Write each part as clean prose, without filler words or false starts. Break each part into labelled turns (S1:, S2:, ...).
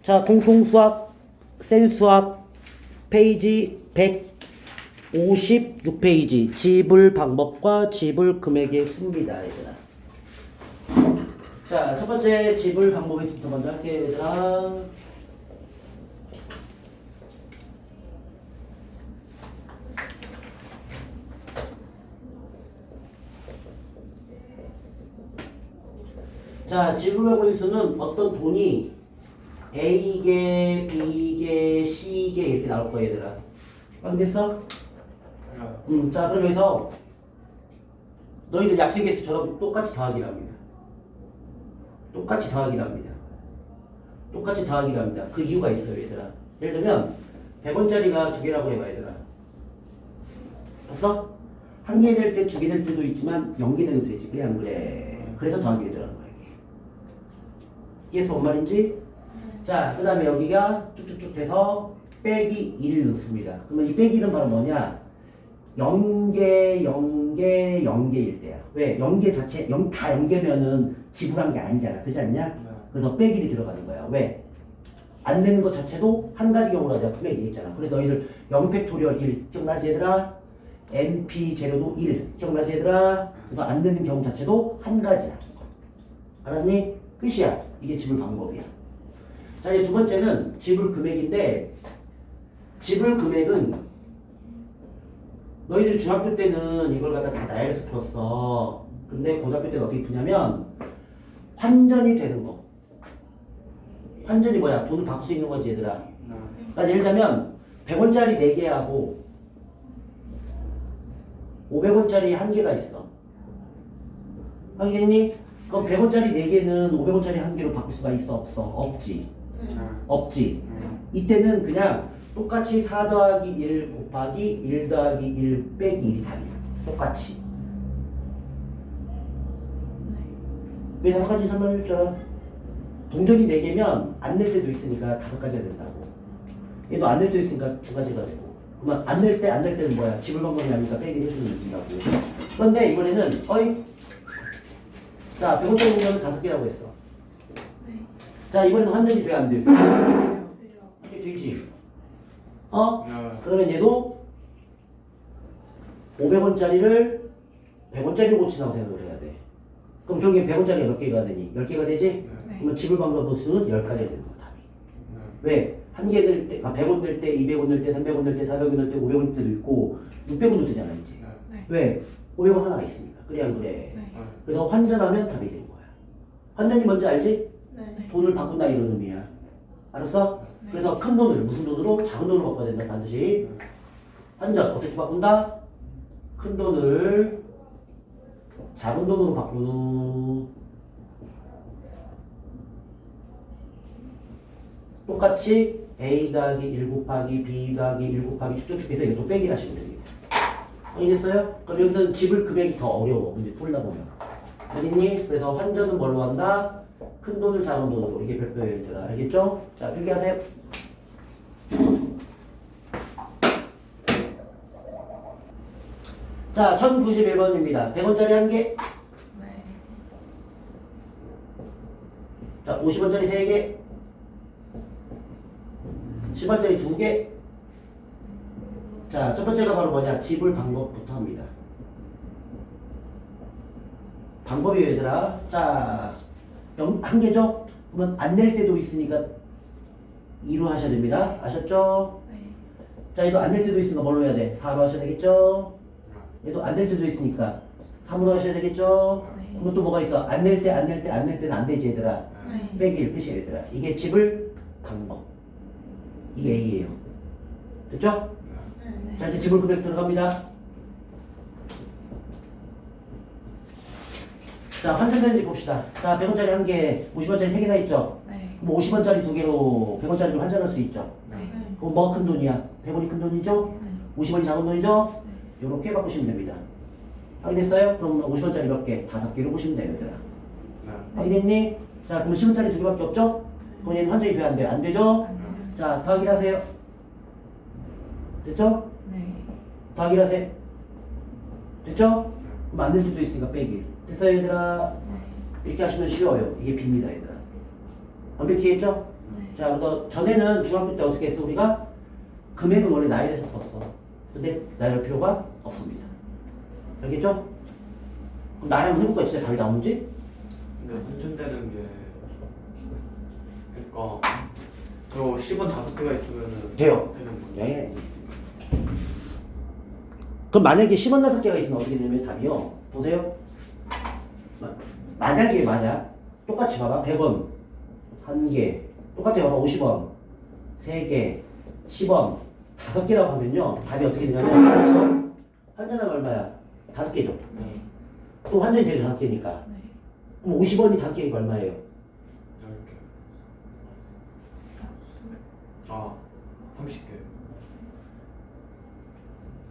S1: 자, 공통수학, 센수학, 페이지 156페이지. 지불 방법과 지불 금액의 수입니다, 얘들아. 자, 첫 번째 지불 방법에 있습니다. 먼저 할게요, 얘들아. 자, 지불 방법의 수는 어떤 돈이 A개, B개, C개 이렇게 나올 거야, 얘들아. 알겠어? 자, 그럼 여기서 너희들 약속에서처럼 똑같이 더하기랍니다. 똑같이 더하기랍니다. 똑같이 더하기랍니다. 그 이유가 있어요, 얘들아. 예를 들면 100원짜리가 두 개라고 해봐, 얘들아. 봤어? 한 개 될 때, 두 개 될 때도 있지만 0개 되도 되지. 그래, 안 그래? 그래서 더하기가 들어가는 거야, 이게. 이해해서 뭔 말인지? 자, 그 다음에 여기가 쭉쭉쭉 돼서 빼기 1을 넣습니다. 그러면 이 빼기 1은 바로 뭐냐? 0개, 0개, 0개일 때야. 왜? 0개 자체, 다 0개면은 지불한 게 아니잖아. 그렇지 않냐? 그래서 빼기 1이 들어가는 거야. 왜? 안 되는 것 자체도 한 가지 경우라 내가 분명히 얘기했잖아. 그래서 너희들 0팩토리얼 1 기억나지 얘들아? NP 재료도 1 기억나지 얘들아? 그래서 안 되는 경우 자체도 한 가지야. 알았니? 끝이야. 이게 지불 방법이야. 자, 이제 두 번째는 지불 금액인데, 지불 금액은 너희들이 중학교 때는 이걸 갖다 다 나열해서 풀었어. 근데 고등학교 때는 어떻게 푸냐면 환전이 되는 거. 환전이 뭐야? 돈을 바꿀 수 있는 거지, 얘들아. 그러니까 예를 들자면 100원짜리 4개하고 500원짜리 1개가 있어. 알겠니? 그럼 100원짜리 4개는 500원짜리 1개로 바꿀 수가 있어? 없어? 없지. 없지. 이때는 그냥 똑같이 4 더하기 1 곱하기 1 더하기 1 빼기 1이 답이야. 똑같이. 왜 5가지 설명했잖아. 동전이 4개면 안 낼 때도 있으니까 5가지가 된다고. 얘도 안 낼 때도 있으니까 2가지가 되고. 그러면 안 낼 때는 뭐야? 지불 방법이 아니니까 빼기 해주는 느낌이라고. 그런데 이번에는 자, 100원짜리 동전은 5개라고 했어. 자, 이번에는 환전이 돼, 안 돼? 이게 되지. 그러면 얘도 500원짜리를 100원짜리로 고친다고 생각을 해야 돼. 그럼 결국엔 100원짜리가 몇 개가 되니? 10개가 되지? 그러면 지불 방법 수는 10가지가 되는 거야, 답이. 왜? 1개 될 때, 100원 될 때, 200원 될 때, 300원 될 때, 400원 될 때, 500원 될 때도 있고 600원도 되잖아, 이제. 왜? 500원 하나가 있으니까. 그래, 안 그래? 그래서 환전하면 답이 되는 거야. 환전이 뭔지 알지? 돈을 바꾼다 이런 의미야. 알았어? 그래서 큰 돈을 무슨 돈으로? 작은 돈으로 바꿔야 된다 반드시. 환전 어떻게 바꾼다? 큰 돈을 작은 돈으로 바꾸는. 똑같이 A 더하기 1 곱하기 B 더하기 1 곱하기 쭉쭉쭉 해서 이것도 빼기 하시면 됩니다. 알겠어요? 그럼 여기서는 지불 금액이 더 어려워. 문제 풀다 보면. 알겠니? 그래서 환전은 뭘로 한다? 큰 돈을 작은 돈으로. 이게 별표의 얘들아. 알겠죠? 자, 필기하세요. 자, 1091번입니다. 100원짜리 1개. 자, 50원짜리 3개. 10원짜리 2개. 자, 첫 번째가 바로 뭐냐? 지불 방법부터 합니다. 방법이 얘들아. 자, 1개죠? 그러면 안 낼 때도 있으니까 2로 하셔야 됩니다. 아셨죠? 자, 얘도 안 낼 때도 있으니까 뭘로 해야 돼? 4로 하셔야 되겠죠? 얘도 안 낼 때도 있으니까 3으로 하셔야 되겠죠? 그러면 또 뭐가 있어? 안 낼 때는 안 되지, 얘들아. 빼기 1 끝이야, 얘들아. 이게 지불 방법. 이게 A예요. 됐죠? 자, 이제 지불 금액 들어갑니다. 자, 환전되는지 봅시다. 자, 100원짜리 1개, 50원짜리 3개나 있죠? 그럼 50원짜리 2개로 100원짜리로 환전할 수 있죠? 그럼 뭐가 큰 돈이야? 100원이 큰 돈이죠? 50원이 작은 돈이죠? 요렇게 바꾸시면 됩니다. 확인했어요? 그럼 50원짜리 몇 개? 5개로 보시면 돼요, 얘들아. 확인했니? 자, 그럼 10원짜리 2개밖에 없죠? 그럼 얘는 환전이 돼, 안 돼? 안 되죠? 자, 더하기를 하세요. 됐죠? 더하기를 하세요. 됐죠? 그럼 안 될 수도 있으니까 빼기. 됐어요, 얘들아? 이렇게 하시면 쉬워요. 이게 B입니다, 얘들아. 완벽히 했죠? 자, 그래서 전에는 중학교 때 어떻게 했어? 우리가 금액은 원래 나열해서 썼어. 근데 나열 필요가 없습니다. 알겠죠? 그럼 나열 한번 해볼까? 진짜 답이 나오는지?
S2: 근데 환전되는 게 그러니까 저 10원 5개가 있으면은
S1: 돼요.
S2: 되는 거예요.
S1: 네. 그럼 만약에 10원 5개가 있으면 어떻게 되냐면 답이요. 보세요. 만약 똑같이 봐봐. 100원 1개 똑같아요. 봐봐. 50원 3개 10원 5개라고 하면요. 답이 어떻게 되냐면 환전하면 얼마야? 5개죠.
S3: 네.
S1: 또 환전이 되죠. 5개니까.
S3: 네.
S1: 그럼 50원이 5개니까 얼마예요?
S2: 10개. 아 30개.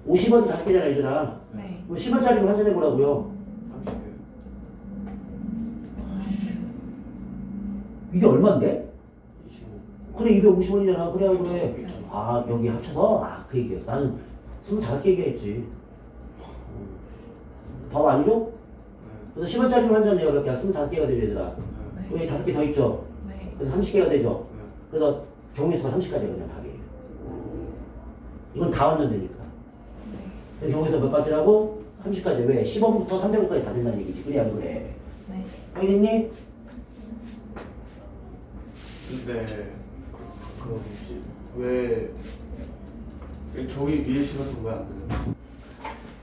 S1: 50원 5개잖아, 얘들아.
S3: 네.
S1: 그럼 10원짜리로 환전해보라고요.
S2: 30개.
S1: 이게 얼만데?
S2: 25.
S1: 그래, 250원이잖아. 그래, 안 그래?
S2: 5개 있잖아.
S1: 아, 여기 합쳐서? 아, 그 얘기였어. 나는 25개 얘기했지. 더 아니죠?
S2: 네.
S1: 그래서 10원짜리로 환전해요. 그렇게 25개가 되죠, 얘들아.
S2: 네.
S1: 여기 5개 더 있죠?
S3: 네.
S1: 그래서 30개가 되죠?
S2: 네.
S1: 그래서 경우수가 30까지가 그냥 답이에요. 이건 다 환전되니까.
S3: 네.
S1: 경우에서 몇 가지라고? 30까지. 왜? 10원부터 300원까지 다 된다는 얘기지. 그래, 안 그래?
S3: 네.
S1: 확인했니?
S2: 근데 그 뭐지? 왜 저기 위에 식어서 왜 안 되는 거야?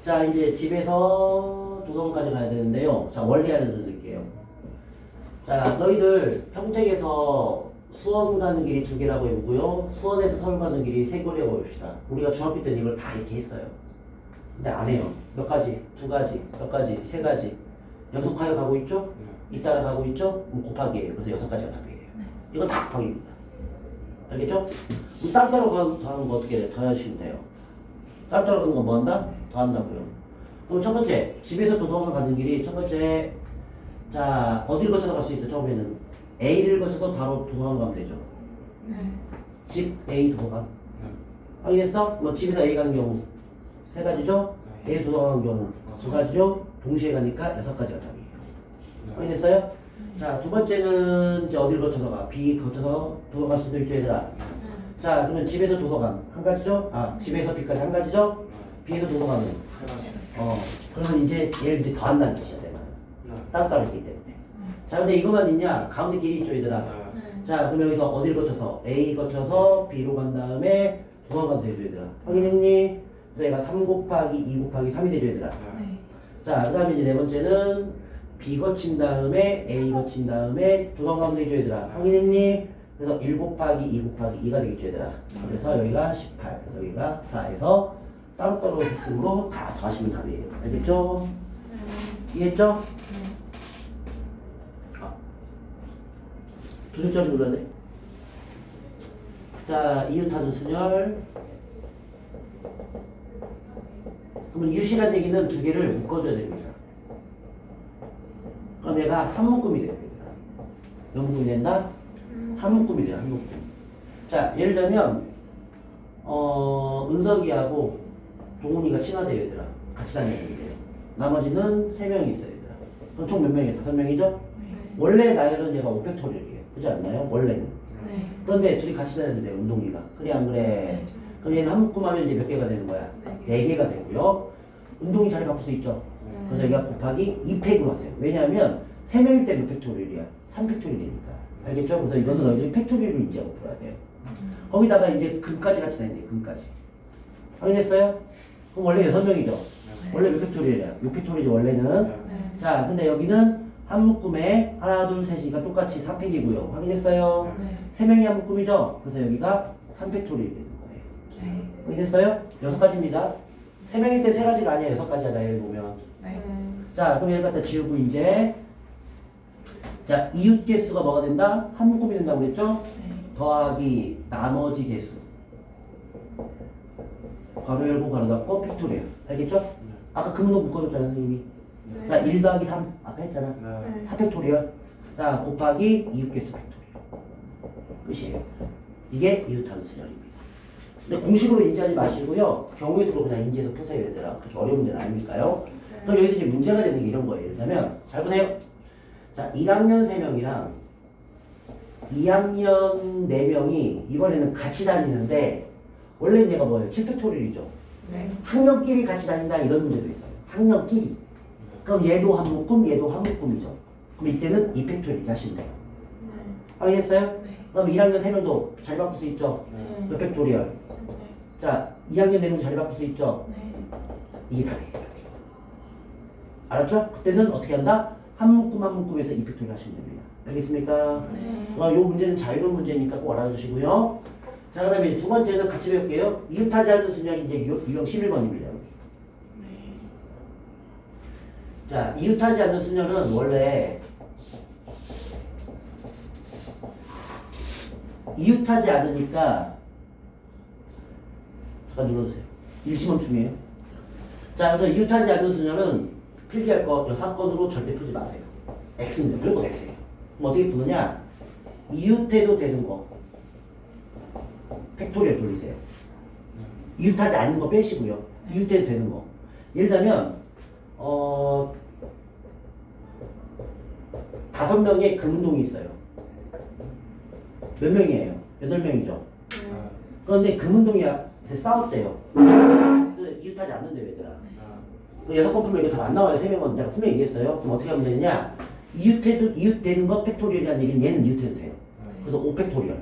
S1: 자, 이제 집에서 도서관까지 가야 되는데요. 자, 원리 알려드릴게요. 자, 너희들 평택에서 수원 가는 길이 2개라고 해보고요. 수원에서 서울 가는 길이 3개라고 해봅시다. 우리가 중학교 때는 이걸 다 이렇게 했어요. 근데 안 해요. 몇 가지? 2가지? 몇 가지? 3가지? 연속하여 가고 있죠?
S2: 네.
S1: 잇따라 가고 있죠? 그럼 곱하기예요. 그래서 6가지가 답이에요. 이건 다 곱하기입니다. 알겠죠? 따로따로 가는 거 어떻게 돼? 더하시면 돼요. 따로따로 가는 건 뭐 한다? 더한다고요. 그럼 첫 번째, 집에서 도서관 가는 길이 첫 번째, 자, 어디를 거쳐서 갈 수 있어? 처음에는 A를 거쳐서 바로 도서관 가면 되죠.
S3: 네.
S1: 집 A 도서관.
S2: 네.
S1: 확인했어? 뭐 집에서 A 가는 경우 3가지죠?
S2: 네.
S1: A 도서관 가는 경우 2가지죠? 동시에 가니까 6가지가 답이에요.
S2: 네.
S1: 확인했어요? 자, 두 번째는 이제 어디를 거쳐서 가? B 거쳐서 도서관 갈 수도 있죠, 얘들아. 자, 그러면 집에서 도서관 한 가지죠? 아, 집에서 B까지 한 가지죠? B에서 도서관은 그러면 이제 얘를 이제 더한다는 뜻이야, 내가.
S2: 네.
S1: 따로따로 있기 때문에. 자, 근데 이것만 있냐? 가운데 길이 있죠, 얘들아.
S2: 네.
S1: 자, 그럼 여기서 어디를 거쳐서? A 거쳐서 B로 간 다음에 도서관 가도 되죠, 얘들아. 확인했니? 그래서 얘가 3 곱하기 2 곱하기 3이 되죠, 얘들아.
S3: 네.
S1: 자, 그 다음에 이제 네 번째는 B 거친 다음에 A 거친 다음에 도서관 가면 되죠, 얘들아. 확인했니? 그래서 1 곱하기 2 곱하기 2가 되겠죠, 얘들아. 그래서 여기가 18, 여기가 4에서 따로따로 횟수로 다 더하시면 답이에요. 알겠죠? 이해했죠? 아, 두 줄짜리 눌러네. 자, 이웃하는 순열. 그러면 유시란 얘기는 2개를 묶어줘야 됩니다. 그럼 얘가 한 묶음이 돼요. 몇 묶음이 된다? 한 묶음이 돼요. 한 묶음. 자, 예를 들면 은석이하고 동훈이가 친하대요, 얘들아. 같이 다니는 애들이에요. 나머지는 3명이 있어요, 얘들아. 그럼 총 몇 명이에요? 5명이죠? 원래 나열은 얘가 5팩토리얼이에요. 그렇지 않나요? 원래는.
S3: 네.
S1: 그런데 둘이 같이 다니는데 운동이가. 그래 안 그래? 그럼 얘는 한 묶음하면 이제 몇 개가 되는 거야? 4개가 되고요. 운동이 자리 바꿀 수 있죠? 그래서 여기가 곱하기 2팩으로 하세요. 왜냐하면 3명일 때 몇 팩토리얼이야? 3팩토리얼이니까. 알겠죠? 그래서 이거는 너희들이 팩토리얼로 인지하고 풀어야 돼요. 거기다가 이제 금까지 같이 다니는데 금까지. 확인했어요? 그럼 원래 6명이죠? 원래 몇 팩토리얼이야? 6팩토리얼이죠 원래는.
S2: 네.
S1: 자, 근데 여기는 한 묶음에 하나, 둘, 셋이니까 똑같이 4팩이고요. 확인했어요?
S3: 네.
S1: 3명이 한 묶음이죠? 그래서 여기가 3팩토리얼이 되는 거예요.
S3: 네.
S1: 확인했어요? 6가지입니다. 3명일 때 3가지가 아니야. 6가지야, 나열 보면.
S3: 네.
S1: 자, 그럼 얘를 갖다 지우고 이제 자, 이웃 개수가 뭐가 된다? 한 묶음이 된다고 그랬죠?
S3: 네.
S1: 더하기 나머지 개수. 괄호 열고 괄호 닫고 팩토리얼. 알겠죠? 아까 금으로 묶어줬잖아, 선생님이. 그러니까 1 더하기 3 아까 했잖아.
S2: 네.
S1: 4팩토리얼. 자, 곱하기 이웃 개수 팩토리얼. 끝이에요. 이게 이웃하는 수열입니다. 근데 공식으로 인지하지 마시고요. 경우의 수로 그냥 인지해서 푸세요, 얘들아. 그렇게 어려운 문제는 아니니까요. 그럼 여기서 이제 문제가 되는 게 이런 거예요. 예를 들면, 잘 보세요. 자, 1학년 3명이랑 2학년 4명이 이번에는 같이 다니는데 원래는 얘가 뭐예요? 7팩토리얼이죠.
S3: 네.
S1: 학년끼리 같이 다닌다 이런 문제도 있어요. 학년끼리. 그럼 얘도 한 묶음, 얘도 한 묶음이죠. 그럼 이때는 2팩토리얼 이렇게 하시면 돼요.
S3: 네.
S1: 알겠어요?
S3: 네.
S1: 그럼 1학년 3명도 자리 바꿀 수 있죠.
S2: 네.
S1: 몇 팩토리얼? 자, 2학년 4명도 자리 바꿀 수 있죠.
S3: 네.
S1: 이게 답이에요. 이렇게. 알았죠? 그때는 어떻게 한다? 한 묶음 한 묶음에서 2팩토리얼 하시면 됩니다. 알겠습니까?
S3: 네.
S1: 요 문제는 자유로운 문제니까 꼭 알아두시고요. 자, 그 다음에 두 번째는 같이 배울게요. 이웃하지 않는 순열이 이제 유형 11번입니다.
S3: 네.
S1: 자, 이웃하지 않는 순열은 원래 이웃하지 않으니까 잠깐 눌러주세요. 일시멈춤이에요. 자, 그래서 이웃하지 않는 순열은 필기할 거 여사건으로 절대 풀지 마세요. X입니다. 무조건 X예요. 그럼 어떻게 푸느냐? 이웃해도 되는 거 팩토리얼 돌리세요. 이웃하지 않는 거 빼시고요. 이웃해도 되는 거. 예를 들면 5명의 금운동이 있어요. 몇 명이에요? 8명이죠. 그런데 금운동이 싸웠대요. 그래서 이웃하지 않는데 얘들아. 그 6번 풀면 이거 다 안 나와요. 3명은 내가 분명히 얘기했어요. 그럼 어떻게 하면 되느냐? 이웃되는 거 팩토리얼이라는 얘기는 얘는 이웃해도 돼요. 그래서 5팩토리얼.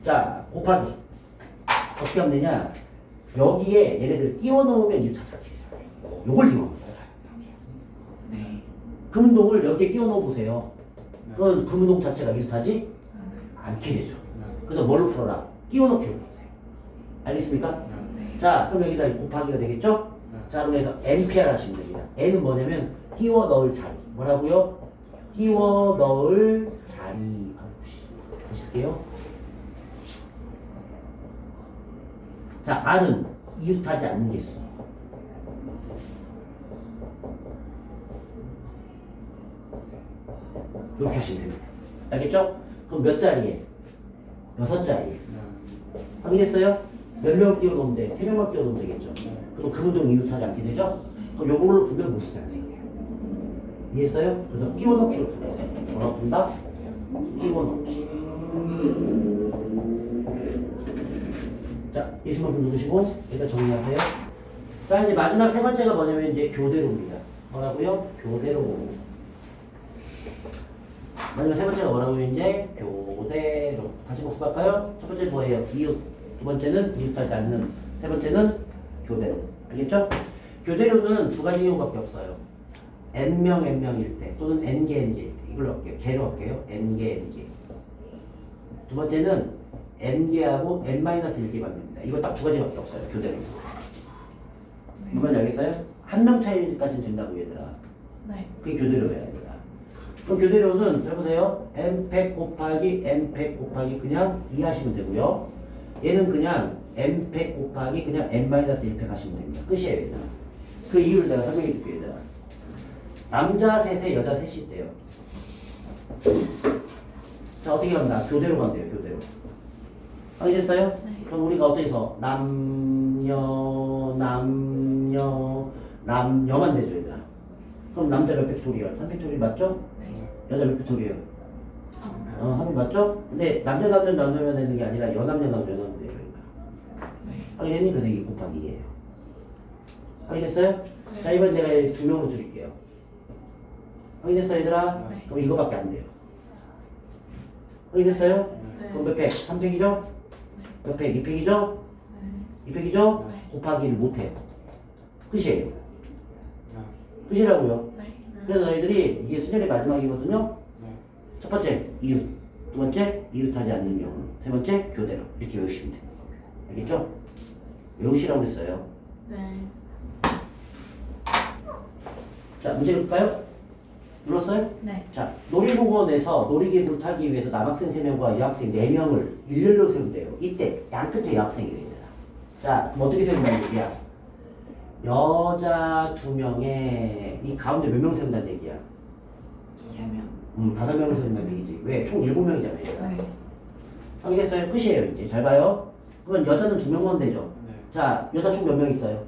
S1: 자, 곱하기. 어떻게 하면 되냐? 여기에 얘네들 끼워 넣으면 이웃하지 않게 돼요. 요걸 이용하면 돼요.
S3: 네.
S1: 금운동을 여기에 끼워 넣어 보세요. 그건 금운동 자체가 이웃하지 않게 되죠. 그래서 뭘로 풀어라? 끼워 넣기로 풀으세요. 알겠습니까?
S3: 네.
S1: 자, 그럼 여기다 곱하기가 되겠죠? 자, 그래서 NPR 하시면 됩니다. N은 뭐냐면 끼워 넣을 자리. 뭐라고요? 끼워 넣을 자리. 다시 쓸게요. 자, R은 이웃하지 않는 개수. 이렇게 하시면 됩니다. 알겠죠? 그럼 몇 자리에? 6자리에. 확인했어요? 몇 명을 끼워 넣으면 돼? 3명만 끼워 넣으면 되겠죠? 그럼 금운동 이웃하지 않게 되죠? 그럼 요걸로 풀면 무슨 안 생겨요. 이해했어요? 그래서 끼워 넣기로 풀어요. 뭐라고 푼다? 끼워 넣기. 자, 예시만 누르시고 일단 정리하세요. 자, 이제 마지막 세 번째가 뭐냐면 이제 교대로입니다. 뭐라고요? 교대로. 마지막 세 번째가 뭐라고요? 이제 교대로. 다시 복습할까요? 첫 번째 뭐예요? 이웃. 두 번째는 이웃하지 않는. 세 번째는 교대로. 알겠죠? 교대로는 두 가지 경우밖에 없어요. n명 n명일 때 또는 n개 n개일 때. 이걸로 할게요. 개로 할게요. n개 n개. 두 번째는 n개하고 n-1개 만듭니다. 이거 딱 두 가지밖에 없어요. 교대로. 무슨 말인지 알겠어요? 한 명 차이까지는 된다고 얘들아.
S3: 네.
S1: 그게 교대로야 얘들아. 그럼 교대로는 잘 보세요. n팩 곱하기 n팩 곱하기 그냥 2 하시면 되고요. 얘는 그냥 n팩 곱하기 그냥 n-1팩 하시면 됩니다. 끝이에요 얘들아. 그 이유를 내가 설명해 줄게요 얘들아. 남자 셋에 여자 셋이 있대요. 자, 어떻게 합니다. 교대로 간대요. 교대로. 확인했어요?
S3: 네.
S1: 그럼 우리가 어때서 남녀만 되죠 얘들아. 그럼 남자 몇 팩토리얼? 3팩토리얼 맞죠?
S3: 네.
S1: 여자 몇 팩토리얼? 하면 맞죠? 근데 남녀만 되는 게 아니라 여남녀만 되죠 얘들아.
S3: 네.
S1: 확인했니? 그래서 이게 곱하기 2예요. 확인했어요? 자, 이번엔 내가 2명으로 줄일게요. 확인했어요 얘들아?
S3: 네.
S1: 그럼 이거밖에 안 돼요. 확인했어요?
S3: 네.
S1: 그럼 몇 팩? 3팩이죠? 몇 팩? 2팩이죠?
S3: 네.
S1: 2팩이죠?
S3: 네.
S1: 곱하기를 못해요. 끝이에요. 끝이라고요.
S3: 네.
S1: 그래서 너희들이 이게 수련의 마지막이거든요. 첫 번째 이웃, 두 번째 이웃하지 않는 경우, 세 번째 교대로 이렇게 외우시면 돼요. 알겠죠? 외우시라고 했어요.
S3: 네.
S1: 자, 문제 볼까요? 눌렀어요?
S3: 네.
S1: 자, 놀이공원에서 놀이기구를 타기 위해서 남학생 3명과 여학생 4명을 일렬로 세운대요. 이때 양 끝에 여학생이 됩니다. 자, 그럼 어떻게 세운다는 얘기야? 여자 2명에 이 가운데 몇 명 세운다는 얘기야?
S3: 3명.
S1: 5명을 세운다는 얘기지. 왜? 총 7명이잖아요.
S3: 네.
S1: 확인했어요? 끝이에요. 이제 잘 봐요. 그러면 여자는 2명만 되죠. 자, 여자 총 몇 명 있어요?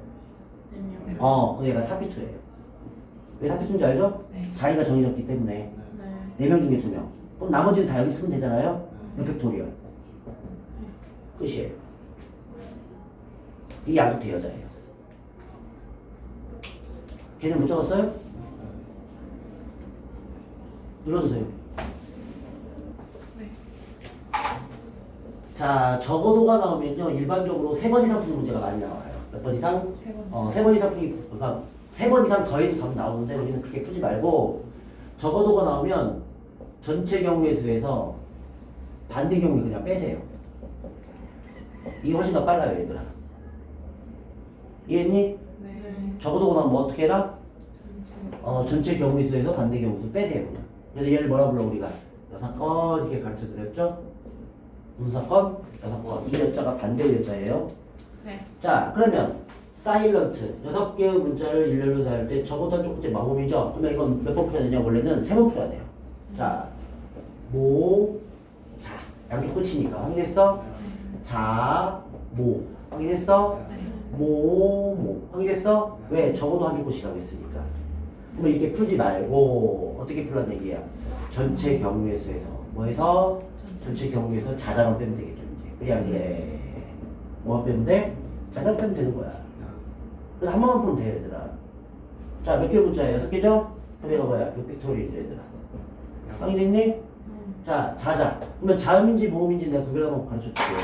S3: 4명.
S1: 그 얘가 4피투예요. 왜 4피투인지 알죠?
S3: 네.
S1: 자리가 정해졌기 때문에.
S3: 네.
S1: 4명 중에 2명. 그럼 나머지는 다 여기 쓰면 되잖아요. 몇 팩토리얼. 끝이에요. 이 양부터 여자예요. 걔는 못 적었어요? 눌러주세요.
S3: 네.
S1: 자, 적어도가 나오면요. 일반적으로 3번 이상 푸는 문제가 많이 나와요. 몇 번 이상?
S3: 세 번.
S1: 3번 이상 푸기, 그러니까 3번 이상 더해도 답 나오는데 여기는 그렇게 푸지 말고 적어도가 나오면 전체 경우의 수에서 반대 경우에 그냥 빼세요. 이게 훨씬 더 빨라요, 얘들아. 이해했니?
S3: 네.
S1: 적어도가 나오면 뭐 어떻게 해라? 전체 경우의 수에서 반대 경우의 수 빼세요, 그냥. 그래서 얘를 뭐라 불러, 우리가? 여사건, 이렇게 가르쳐 드렸죠? 무슨 사건? 여사건. 이 여자가 반대 여자예요.
S3: 네.
S1: 자, 그러면 사일런트 6개의 문자를 일렬로 다할 때 적어도 한쪽 끝에 마음이죠. 그러면 이건 몇 번 풀어야 되냐? 원래는 3번 풀어야 돼요. 자, 모, 자, 양쪽 끝이니까 확인했어? 자, 모 확인했어?
S3: 네.
S1: 모 확인했어? 왜? 적어도 한쪽 끝이라고 했으니까. 그러면 이렇게 풀지 말고 어떻게 풀라는 얘기야? 전체 경우의 수에서 뭐해서? 전체 경우에서 자자만 빼면 되겠죠. 이제. 그래 안 그래? 뭐만 빼면 돼? 자자만 빼면 되는 거야. 그래서 한 번만 풀면 돼요, 얘들아. 자, 몇 개 문자야? 6개죠? 그럼 얘가 뭐야? 6팩토리얼이죠, 얘들아. 확인했니? 자, 자자. 그러면 자음인지 모음인지 내가 구별하고 가르쳐 줄게요.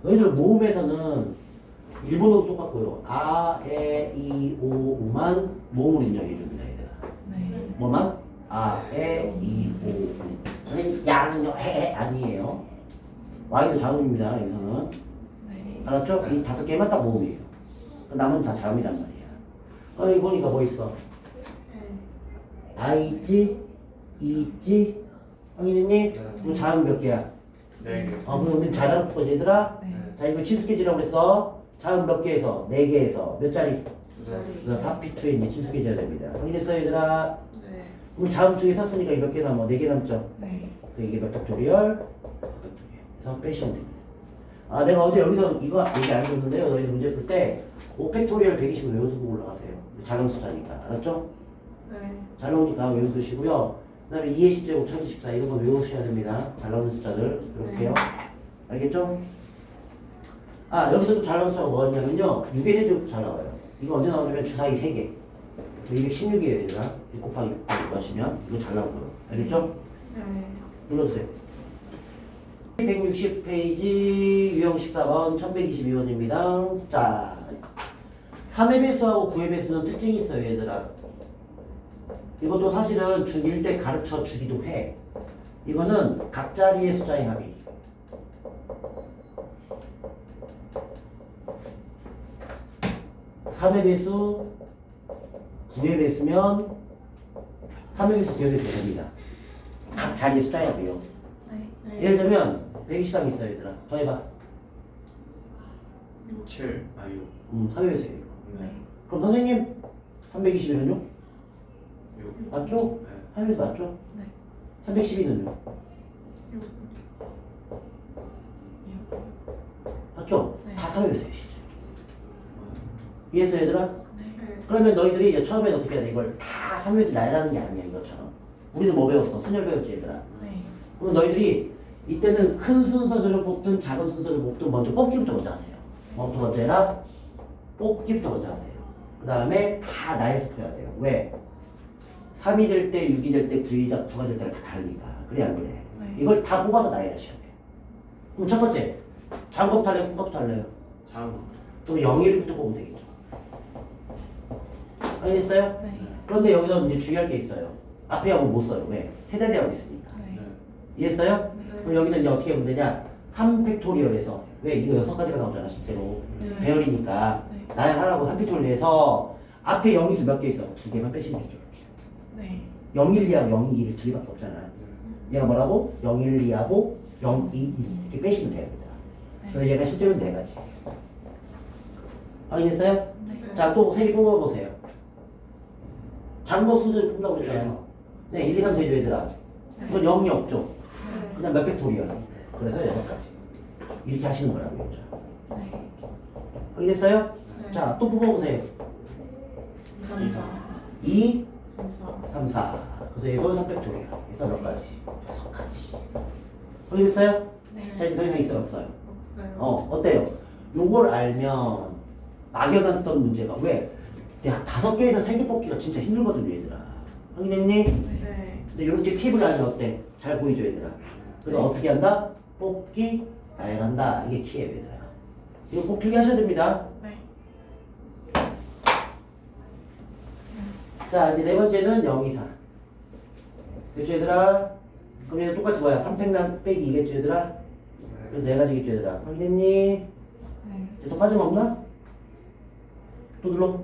S1: 너희들 모음에서는 일본어도 똑같고요. 아, 에, 이, 오, 우만 모음으로 인정해 줍니다, 얘들아.
S3: 네.
S1: 뭐만? 아, 에, 이, 오, 우. 선생님, 야는요, 에, 아니에요. Y도 자음입니다, 여기서는.
S3: 네.
S1: 알았죠? 이 5개만 딱 모음이에요. 그 나머지는 다 자음이란 말이야. 그럼 여기 보니까 뭐 있어? I 있지? E 있지? 확인했니? 그럼 자음 몇 개야?
S2: 네.
S1: 그럼 우리 자자로 풀 거지, 얘들아?
S3: 네.
S1: 자, 이거 친숙해지라고 그랬어. 자음 몇 개에서? 4개에서. 몇 자리?
S2: 두 자리.
S1: 그래서 4P2에 이제 친숙해져야 됩니다. 확인했어요, 얘들아?
S3: 네.
S1: 그럼 자음 중에 샀으니까 몇 개 남아? 4개 남죠?
S3: 네.
S1: 그 이게 몇 팩토리얼? 5팩토리얼. 그래서 빼시면 됩니다. 아, 내가 어제 여기서 이거 얘기 안 해줬는데요. 너희들 문제 풀 때 5팩토리얼 120을 외워두고 올라가세요. 작은 숫자니까. 알았죠?
S3: 네.
S1: 잘 나오니까 외워두시고요. 그 다음에 2의 10제곱 1024 이런 거 외우셔야 됩니다. 잘 나오는 숫자들. 이렇게요. 알겠죠? 아, 여기서도 잘 나오는 숫자가 뭐였냐면요. 6의 세제곱 잘 나와요. 이거 언제 나오냐면 주사위 3개. 216이에요, 얘들아. 6 곱하기 6 곱하기 하시면 이거 잘 나오고요. 알겠죠?
S3: 네.
S1: 눌러주세요. 160페이지 유형 14번 1122번입니다. 자, 3의 배수하고 9의 배수는 특징이 있어요, 얘들아. 이것도 사실은 중1 때 가르쳐 주기도 해. 이거는 각 자리의 숫자의 합이. (3의 배수) (9의 배수면) (3의 배수) (9의 배수) 됩니다. 각 자리의 숫자의 합이요.
S3: 네.
S1: 예를 들면 120방 있어요, 얘들아. 더해봐.
S2: 7. 아, 6.
S1: 3의 배수예요.
S2: 네.
S1: 그럼 선생님 320이는요?
S2: 6.
S1: 맞죠?
S2: 네.
S1: 3의 배수 맞죠?
S3: 네.
S1: 312는요?
S3: 6.
S1: 맞죠?
S3: 네.
S1: 다 3의 배수예요, 진짜. 이해했어, 얘들아?
S3: 네.
S1: 그러면 너희들이 처음엔 어떻게 해야 돼? 이걸 다 3의 배수 나열하는 게 아니야, 이것처럼. 우리도 뭐 배웠어? 순열 배웠지, 얘들아.
S3: 네.
S1: 그럼 너희들이 이때는 큰 순서대로 뽑든 작은 순서대로 뽑든 먼저 뽑기부터 먼저 하세요. 뭐부터 먼저 해라? 뽑기부터 먼저 하세요. 그 다음에 다 나열해서 풀어야 돼요. 왜? 3이 될 때, 6이 될 때, 9가 될 때가 다 다르니까. 그래 안 그래?
S3: 네.
S1: 이걸 다 뽑아서 나열하셔야 돼요. 그럼 첫 번째, 작은 것부터 할래요? 큰 것부터 할래요?
S2: 자음.
S1: 그럼 0일부터 뽑으면 되겠죠. 알겠어요?
S3: 네.
S1: 그런데 여기서 이제 중요할 게 있어요. 앞에 하면 못 써요. 왜? 세자리하고 있으니까.
S3: 네.
S2: 네.
S1: 이해했어요?
S3: 네.
S1: 그럼 여기서 이제 어떻게 하면 되냐? 3팩토리얼에서 왜 이거 6가지가 나오잖아 실제로
S3: 네.
S1: 배열이니까
S3: 네.
S1: 나열하라고 3팩토리얼에서 앞에 0이수 몇 개 있어? 2개만 빼시면 되죠.
S3: 네.
S1: 0, 1, 2하고 0, 2, 1 두 개밖에 없잖아. 얘가 뭐라고? 0, 1, 2하고 0, 2, 1 이렇게 빼시면 됩니다. 그래서 얘가 실제로는 4가지. 확인했어요?
S3: 네.
S1: 자, 또 3개 뽑아보세요. 작은 거 순서를 뽑는다고 그랬잖아요. 네, 1, 2, 3, 4조 얘들아. 이건 0이 없죠.
S3: 네.
S1: 그냥 몇 팩토리얼. 그래서 6가지. 이렇게 하시는 거라고요.
S3: 네.
S1: 확인했어요?
S3: 네.
S1: 자, 또 뽑아보세요.
S3: 3, 4.
S1: 2,
S3: 3, 4.
S1: 3, 4. 그래서 이건 3팩토리야. 그래서 몇 가지? 6가지. 확인됐어요?
S3: 네.
S1: 자, 이제 더 이상 있어요? 없어요?
S3: 없어요.
S1: 어때요? 요걸 알면 막연했던 문제가 왜? 야, 5개에서 3개 뽑기가 진짜 힘들거든요, 얘들아. 확인했니?
S3: 네.
S1: 근데 이렇게 팁을 알면 어때? 잘 보이죠, 얘들아? 그래서
S3: 네.
S1: 어떻게 한다? 뽑기, 나열한다. 이게 키예요, 얘들아. 이거 꼭 필기하셔야 됩니다.
S3: 네.
S1: 자, 이제 네 번째는 0, 2, 4. 됐죠, 얘들아? 그럼 얘는 똑같이 뭐야? 3팩 빼기 2겠죠, 얘들아? 그래서 4가지겠죠, 얘들아? 확인했니?
S3: 네.
S1: 이제 더 빠짐 없나? 또 눌러.